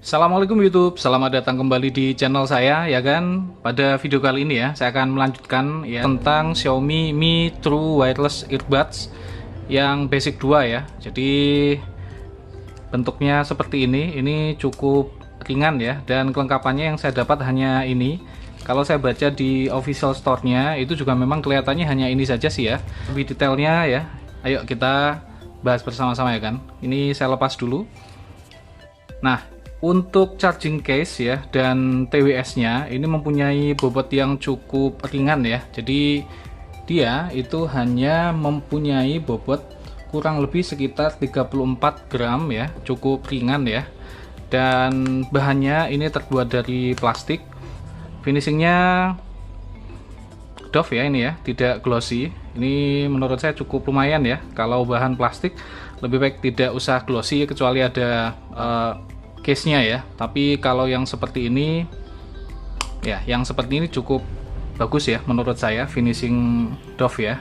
Assalamualaikum YouTube, selamat datang kembali di channel saya ya kan. Pada video kali ini ya, saya akan melanjutkan ya tentang Xiaomi Mi True Wireless Earbuds yang basic 2 ya. Jadi bentuknya seperti ini cukup ringan ya, dan kelengkapannya yang saya dapat hanya ini. Kalau saya baca di official store-nya itu juga memang kelihatannya hanya ini saja sih ya. Lebih detailnya ya, ayo kita bahas bersama-sama ya kan. Ini saya lepas dulu. Nah, untuk charging case ya dan TWS-nya ini mempunyai bobot yang cukup ringan ya. Jadi dia itu hanya mempunyai bobot kurang lebih sekitar 34 gram ya, cukup ringan ya. Dan bahannya ini terbuat dari plastik. Finishingnya doff ya, ini ya, tidak glossy. Ini menurut saya cukup lumayan ya. Kalau bahan plastik lebih baik tidak usah glossy kecuali ada case-nya ya. Tapi kalau yang seperti ini ya, yang seperti ini cukup bagus ya menurut saya, finishing doff ya.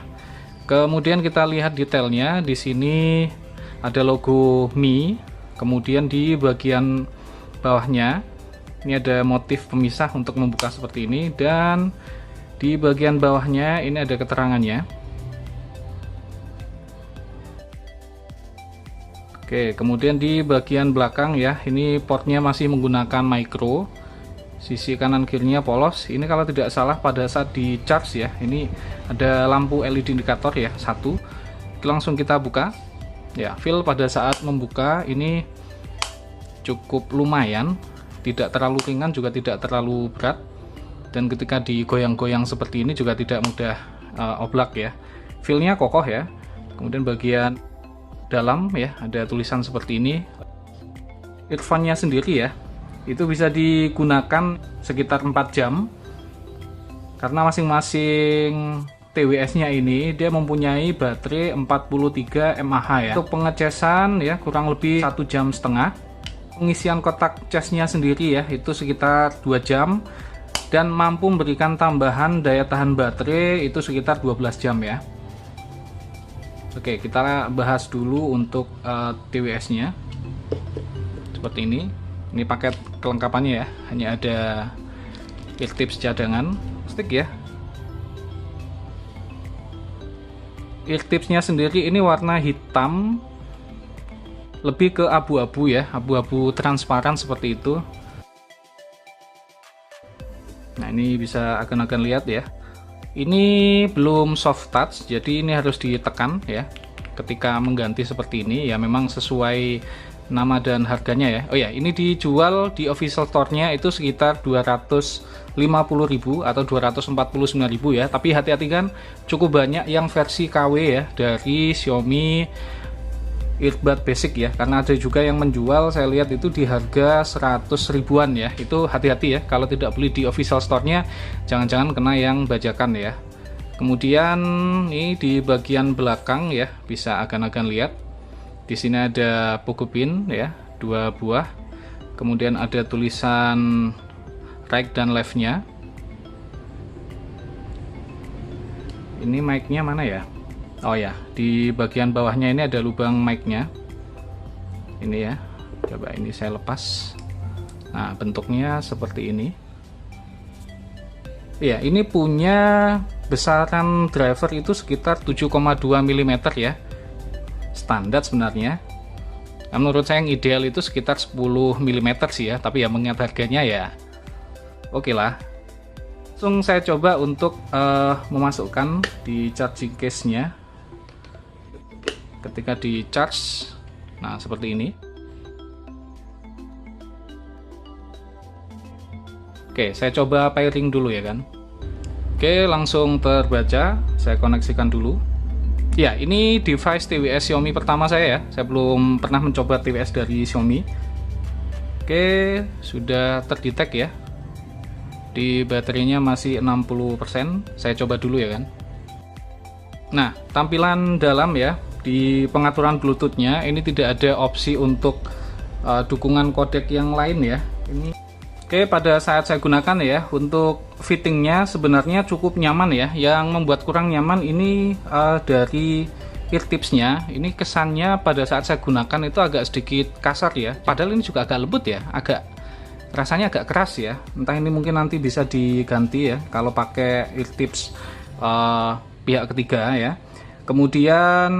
Kemudian kita lihat detailnya. Di sini ada logo Mi. Kemudian di bagian bawahnya ini ada motif pemisah untuk membuka seperti ini, dan di bagian bawahnya ini ada keterangannya. Oke, kemudian di bagian belakang ya, ini portnya masih menggunakan micro. Sisi kanan kirinya polos. Ini kalau tidak salah pada saat di charge ya, ini ada lampu LED indikator ya, satu. Langsung kita buka. Ya, feel pada saat membuka ini cukup lumayan, tidak terlalu ringan juga tidak terlalu berat. Dan ketika digoyang-goyang seperti ini juga tidak mudah oblak ya. Feel-nya kokoh ya. Kemudian bagian dalam ya ada tulisan seperti ini. Earphone-nya sendiri ya, itu bisa digunakan sekitar 4 jam karena masing-masing TWS-nya ini dia mempunyai baterai 43 mAh ya. Untuk pengecasan ya kurang lebih 1,5 jam. Pengisian kotak casnya sendiri ya itu sekitar 2 jam, dan mampu memberikan tambahan daya tahan baterai itu sekitar 12 jam ya. Oke, kita bahas dulu untuk TWS-nya. Seperti ini. Ini paket kelengkapannya ya. Hanya ada ear tips cadangan, stick ya. Ear tipsnya sendiri ini warna hitam, lebih ke abu-abu ya, abu-abu transparan seperti itu. Nah, ini bisa akan lihat ya. Ini belum soft touch, jadi ini harus ditekan ya. Ketika mengganti seperti ini ya, memang sesuai nama dan harganya ya. Oh ya, ini dijual di official store-nya itu sekitar 250.000 atau 249.000 ya. Tapi hati-hati kan, cukup banyak yang versi KW ya dari Xiaomi earbud basic ya, karena ada juga yang menjual, saya lihat itu di harga 100 ribuan ya. Itu hati-hati ya, kalau tidak beli di official store-nya jangan-jangan kena yang bajakan ya. Kemudian ini di bagian belakang ya, bisa akan lihat di sini ada pogo pin ya, 2 buah. Kemudian ada tulisan right dan left-nya. Ini mic-nya mana ya? Oh ya, di bagian bawahnya ini ada lubang mic-nya. Ini ya. Coba ini saya lepas. Nah, bentuknya seperti ini. Ya, ini punya besaran driver itu sekitar 7,2 mm ya. Standar sebenarnya. Nah, menurut saya yang ideal itu sekitar 10 mm sih ya, tapi ya mengingat harganya ya oke lah. Langsung saya coba untuk memasukkan di charging case-nya. Ketika di charge, nah seperti ini. Oke, saya coba pairing dulu ya kan. Oke, langsung terbaca. Saya koneksikan dulu. Ya, ini device TWS Xiaomi pertama saya ya. Saya belum pernah mencoba TWS dari Xiaomi. Oke, sudah terdetek ya. Di baterainya masih 60%. Saya coba dulu ya kan. Nah, tampilan dalam ya. Di pengaturan Bluetooth-nya ini tidak ada opsi untuk dukungan kodek yang lain ya. Ini oke, pada saat saya gunakan ya, untuk fittingnya sebenarnya cukup nyaman ya. Yang membuat kurang nyaman ini dari ear tipsnya. Ini kesannya pada saat saya gunakan itu agak sedikit kasar ya. Padahal ini juga agak lembut ya, agak rasanya agak keras ya. Entah ini mungkin nanti bisa diganti ya kalau pakai ear tips pihak ketiga ya. Kemudian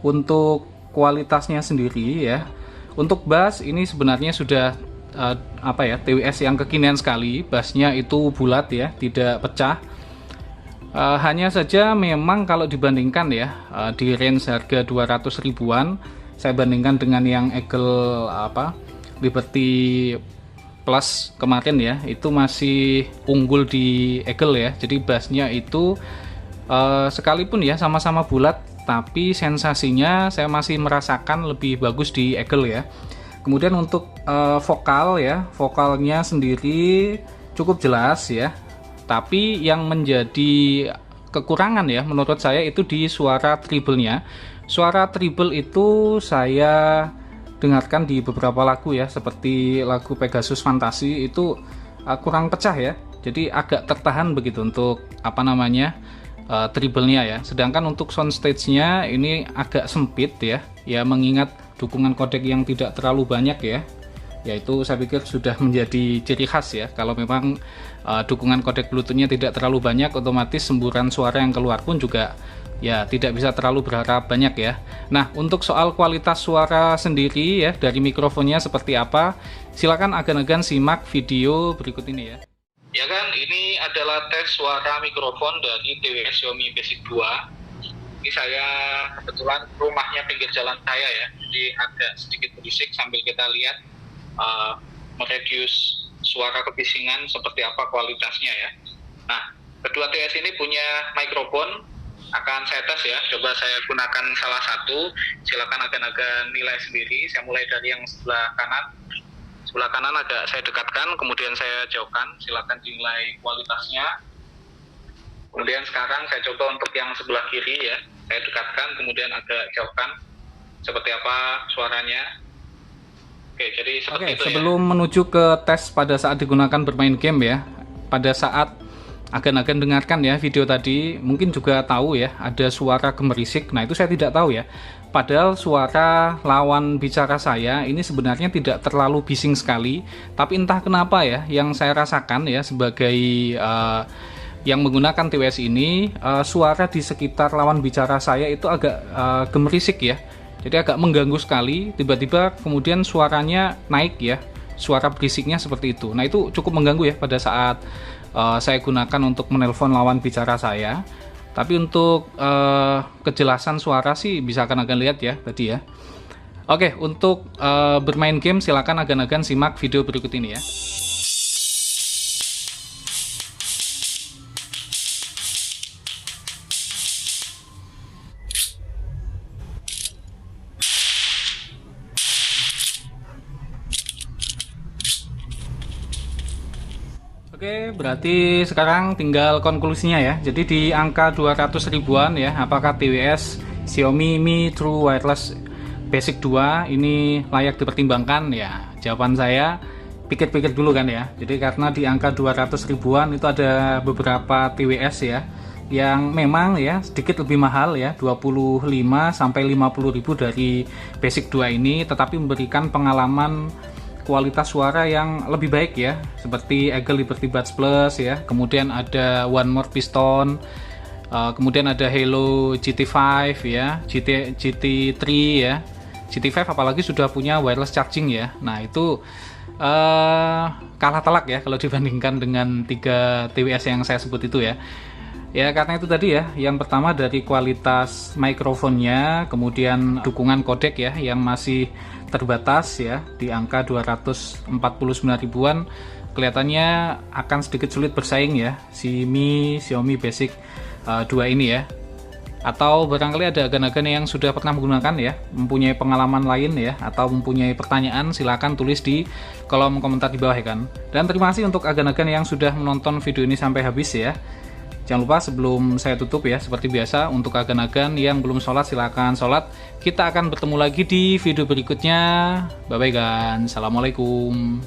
untuk kualitasnya sendiri ya, untuk bass ini sebenarnya sudah TWS yang kekinian sekali. Bassnya itu bulat ya, tidak pecah. Hanya saja memang kalau dibandingkan ya, di range harga 200 ribuan, saya bandingkan dengan yang Eagle Liberty Plus kemarin ya, itu masih unggul di Eagle ya. Jadi bassnya itu sekalipun ya sama-sama bulat, tapi sensasinya saya masih merasakan lebih bagus di Eagle ya. Kemudian untuk vokal ya, vokalnya sendiri cukup jelas ya. Tapi yang menjadi kekurangan ya menurut saya itu di suara treble-nya. Suara treble itu saya dengarkan di beberapa lagu ya, seperti lagu Pegasus Fantasi itu kurang pecah ya. Jadi agak tertahan begitu untuk treble-nya ya. Sedangkan untuk soundstage-nya ini agak sempit ya. Ya mengingat dukungan kodek yang tidak terlalu banyak ya. Yaitu saya pikir sudah menjadi ciri khas ya. Kalau memang dukungan kodek Bluetooth-nya tidak terlalu banyak, otomatis semburan suara yang keluar pun juga ya tidak bisa terlalu berharap banyak ya. Nah, untuk soal kualitas suara sendiri ya dari mikrofonnya seperti apa, silakan agan-agan simak video berikut ini ya. Ya kan, ini adalah tes suara mikrofon dari TWS Xiaomi Basic 2. Ini saya kebetulan rumahnya pinggir jalan saya ya, jadi agak sedikit berisik sambil kita lihat meredius suara kebisingan seperti apa kualitasnya ya. Nah, kedua TWS ini punya mikrofon, akan saya tes ya. Coba saya gunakan salah satu, silakan agan-agan nilai sendiri. Saya mulai dari yang sebelah kanan. Sebelah kanan agak saya dekatkan, kemudian saya jauhkan, silakan dinilai kualitasnya. Kemudian sekarang saya coba untuk yang sebelah kiri ya, saya dekatkan, kemudian agak jauhkan, seperti apa suaranya. Oke, jadi seperti itu sebelum menuju ke tes pada saat digunakan bermain game ya, pada saat agan-agan dengarkan ya video tadi, mungkin juga tahu ya ada suara gemerisik. Nah itu saya tidak tahu ya, padahal suara lawan bicara saya ini sebenarnya tidak terlalu bising sekali, tapi entah kenapa ya yang saya rasakan ya sebagai yang menggunakan TWS ini, suara di sekitar lawan bicara saya itu agak gemerisik ya. Jadi agak mengganggu sekali, tiba-tiba kemudian suaranya naik ya, suara berisiknya seperti itu. Nah itu cukup mengganggu ya pada saat saya gunakan untuk menelpon lawan bicara saya. Tapi untuk kejelasan suara sih bisa agan-agan lihat ya tadi ya. Oke, untuk bermain game silakan agan-agan simak video berikut ini ya. Oke, berarti sekarang tinggal konklusinya ya. Jadi di angka 200 ribuan ya, apakah TWS Xiaomi Mi True Wireless Basic 2 ini layak dipertimbangkan ya? Jawaban saya pikir-pikir dulu kan ya. Jadi karena di angka 200 ribuan itu ada beberapa TWS ya yang memang ya sedikit lebih mahal ya, 25 sampai 50 ribu dari Basic 2 ini, tetapi memberikan pengalaman kualitas suara yang lebih baik ya, seperti Eagle Liberty Buds Plus ya, kemudian ada One More Piston, kemudian ada Halo GT5 ya, GT3 ya, GT5 apalagi sudah punya wireless charging ya. Nah itu kalah telak ya kalau dibandingkan dengan 3 TWS yang saya sebut itu ya. Ya karena itu tadi ya, yang pertama dari kualitas mikrofonnya, kemudian dukungan kodek ya yang masih terbatas ya di angka 249 ribuan, kelihatannya akan sedikit sulit bersaing ya si Xiaomi Basic 2 ini ya. Atau barangkali ada agan-agan yang sudah pernah menggunakan ya, mempunyai pengalaman lain ya, atau mempunyai pertanyaan, silakan tulis di kolom komentar di bawah ya kan. Dan terima kasih untuk agan-agan yang sudah menonton video ini sampai habis ya. Jangan lupa sebelum saya tutup ya, seperti biasa untuk agan-agan yang belum sholat silahkan sholat. Kita akan bertemu lagi di video berikutnya. Bye bye guys, assalamualaikum.